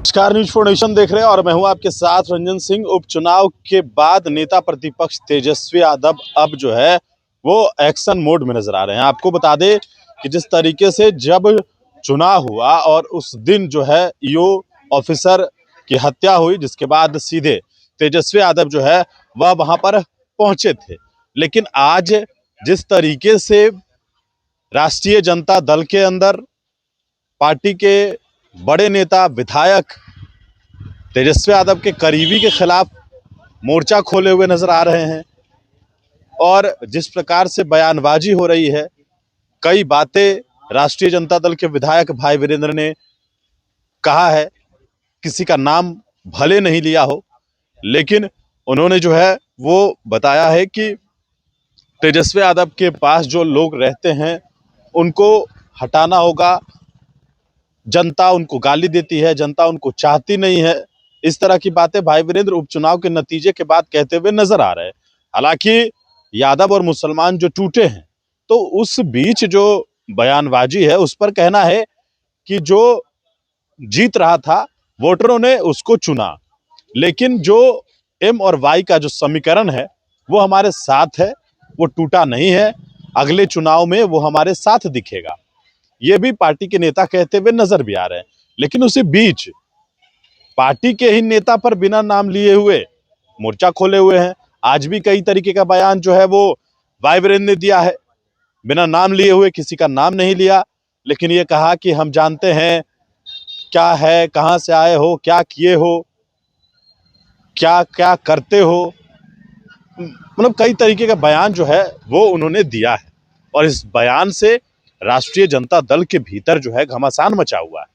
नमस्कार, news for nation देख रहे हैं और मैं हूं आपके साथ रंजन सिंह। उपचुनाव के बाद नेता प्रतिपक्ष तेजस्वी यादव अब जो है वो एक्शन मोड में नजर आ रहे हैं। आपको बता दें कि जिस तरीके से जब चुनाव हुआ और उस दिन जो है ईओ ऑफिसर की हत्या हुई, जिसके बाद सीधे तेजस्वी यादव जो है वह वहां पर पहुंचे थे। लेकिन आज जिस तरीके से राष्ट्रीय जनता दल के अंदर पार्टी के बड़े नेता विधायक तेजस्वी यादव के करीबी के खिलाफ मोर्चा खोले हुए नजर आ रहे हैं और जिस प्रकार से बयानबाजी हो रही है, कई बातें राष्ट्रीय जनता दल के विधायक भाई वीरेंद्र ने कहा है। किसी का नाम भले नहीं लिया हो, लेकिन उन्होंने जो है वो बताया है कि तेजस्वी यादव के पास जो लोग रहते हैं उनको हटाना होगा। जनता उनको गाली देती है, जनता उनको चाहती नहीं है। इस तरह की बातें भाई वीरेंद्र उपचुनाव के नतीजे के बाद कहते हुए नजर आ रहे हैं। हालांकि यादव और मुसलमान जो टूटे हैं, तो उस बीच जो बयानबाजी है उस पर कहना है कि जो जीत रहा था वोटरों ने उसको चुना, लेकिन जो एम और वाई का जो समीकरण है वो हमारे साथ है, वो टूटा नहीं है। अगले चुनाव में वो हमारे साथ दिखेगा, ये भी पार्टी के नेता कहते हुए नजर भी आ रहे हैं। लेकिन उसी बीच पार्टी के ही नेता पर बिना नाम लिए हुए मोर्चा खोले हुए हैं। आज भी कई तरीके का बयान जो है वो भाई वीरेंद्र ने दिया है, बिना नाम लिए हुए, किसी का नाम नहीं लिया, लेकिन ये कहा कि हम जानते हैं क्या है, कहां से आए हो, क्या किए हो, क्या क्या करते हो। मतलब कई तरीके का बयान जो है वो उन्होंने दिया है और इस बयान से राष्ट्रीय जनता दल के भीतर जो है घमासान मचा हुआ है।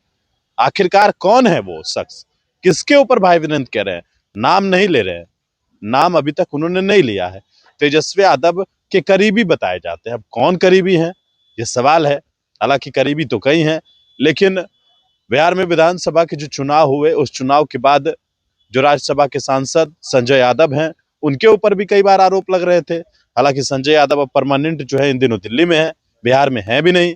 आखिरकार कौन है वो शख्स, किसके ऊपर भाई वीरेंद्र कह रहे हैं? नाम नहीं ले रहे हैं, नाम अभी तक उन्होंने नहीं लिया है। तेजस्वी यादव के करीबी बताए जाते हैं। अब कौन करीबी हैं, ये सवाल है। हालांकि करीबी तो कई हैं, लेकिन बिहार में विधानसभा के जो चुनाव हुए, उस चुनाव के बाद जो राज्यसभा के सांसद संजय यादव हैं, उनके ऊपर भी कई बार आरोप लग रहे थे। हालांकि संजय यादव अब परमानेंट जो है इन दिनों दिल्ली में है, बिहार में है भी नहीं।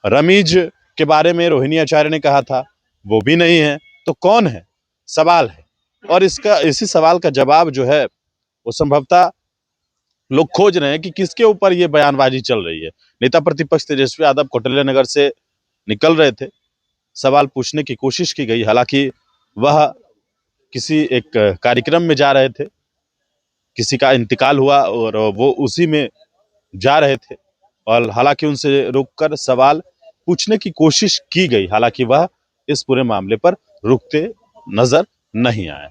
रमीज के बारे में रोहिणी आचार्य ने कहा था, वो भी नहीं है। तो कौन है, सवाल है। और इसी सवाल का जवाब जो है वो संभवतः लोग खोज रहे हैं कि किसके ऊपर ये बयानबाजी चल रही है। नेता प्रतिपक्ष तेजस्वी यादव कौटिल्य नगर से निकल रहे थे, सवाल पूछने की कोशिश की गई। हालांकि वह किसी एक कार्यक्रम में जा रहे थे, किसी का इंतकाल हुआ और वो उसी में जा रहे थे, और हालांकि उनसे रुककर सवाल पूछने की कोशिश की गई। हालांकि वह इस पूरे मामले पर रुकते नजर नहीं आए।